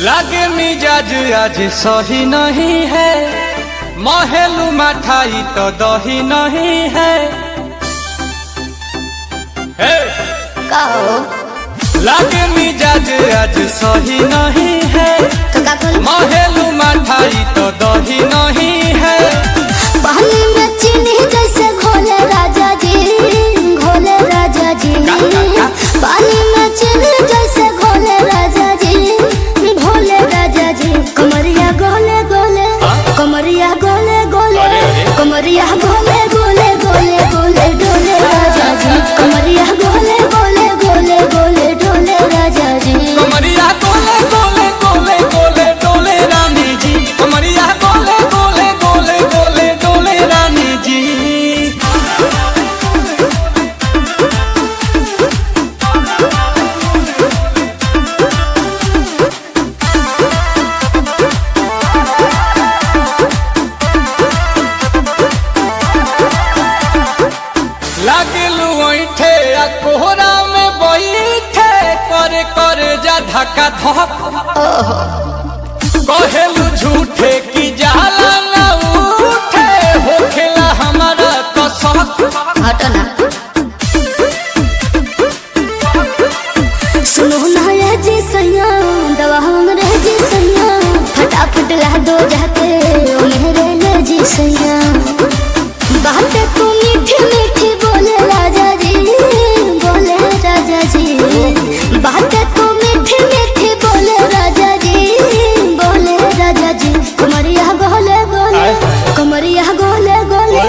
लागे मिजाज आज सही नहीं है, महलू मठाई तो दही नहीं है। लागे मिजाज आज सही नहीं है, महलू मठाई तो दही नहीं है। पानी में चीनी जैसे घोले राजा जी, घोले राजा जी। पानी में चीनी जैसे घोले राजा जी, घोले राजा जी। कमरिया गोले गोले, कमरिया गोले गोले, कमरिया गोले गोले गोले गोले डोले राजा जी। कमरिया गोले गोले गोले गोले डोले राजा जी। कमरिया गोले गोले गोले गोले डोले रानी जी। कमरिया गोले गोले गोले गोले डोले रानी जी। लागलू ऐठे आ कोहरा में बैठे, करे करे जा धक्का धक। कहेलू झूठे की जाला ना उठे, होखेला हमारा तो शक। हटो ना। सुनो ना ये जी सैया, दवा हमरे जी सैया। फटाफट ला दो जाके ओ मेरे ले जी सैया। बातें तू मीठी मीठी बोले राजा जी, बोले राजा जी। बातें तू मीठी मीठी बोले राजा जी, बोले राजा जी। कमरिया गोले गोले, कमरिया गोले गोले,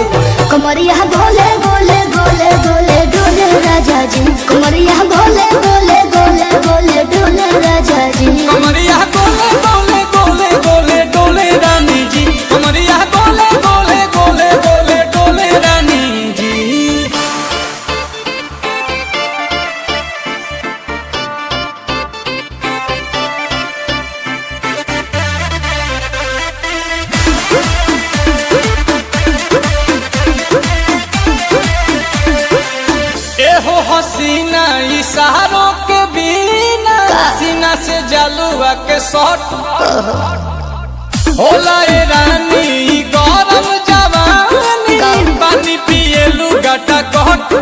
कमरिया गोले गोले गोले गोले डोले राजा जी। कमरिया गोले गोले गोले गोले डोले राजा जी। कमरिया गोले गोले गोले गोले डोले रानी जी। कमरिया गोले गोले गोले गोले डोले रानी जी। एहो हसीना इशारों के बिना, सीना से जलुआ के शॉट होला ए रानी। ई गरम जवानी, पानी पिए लुगाटा कट।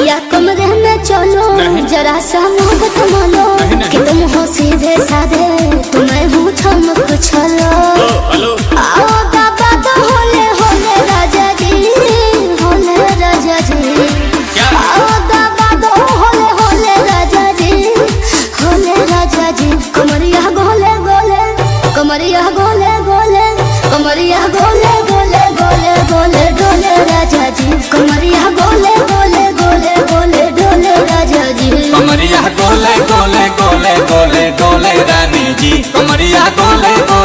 या कमरे में चलो, जरा सा मोहब्बत मानो कि तुम हो सीधे साधे, तुम्हें हूँ चमक छलो। आओ बाबा तो होले होले राजा जी, होले राजा जी। आओ बाबा तो होले होले राजा जी, होले राजा जी। कमरिया गोले गोले, कमरिया गोले गोले, कमरिया गोले गोले गोले गोले डोले राजा जी। कमरिया गोले गोले गोले गोले डोले राजा जी। कमरिया गोले गोले गोले गोले डोले रानी जी। कमरिया गोले गोले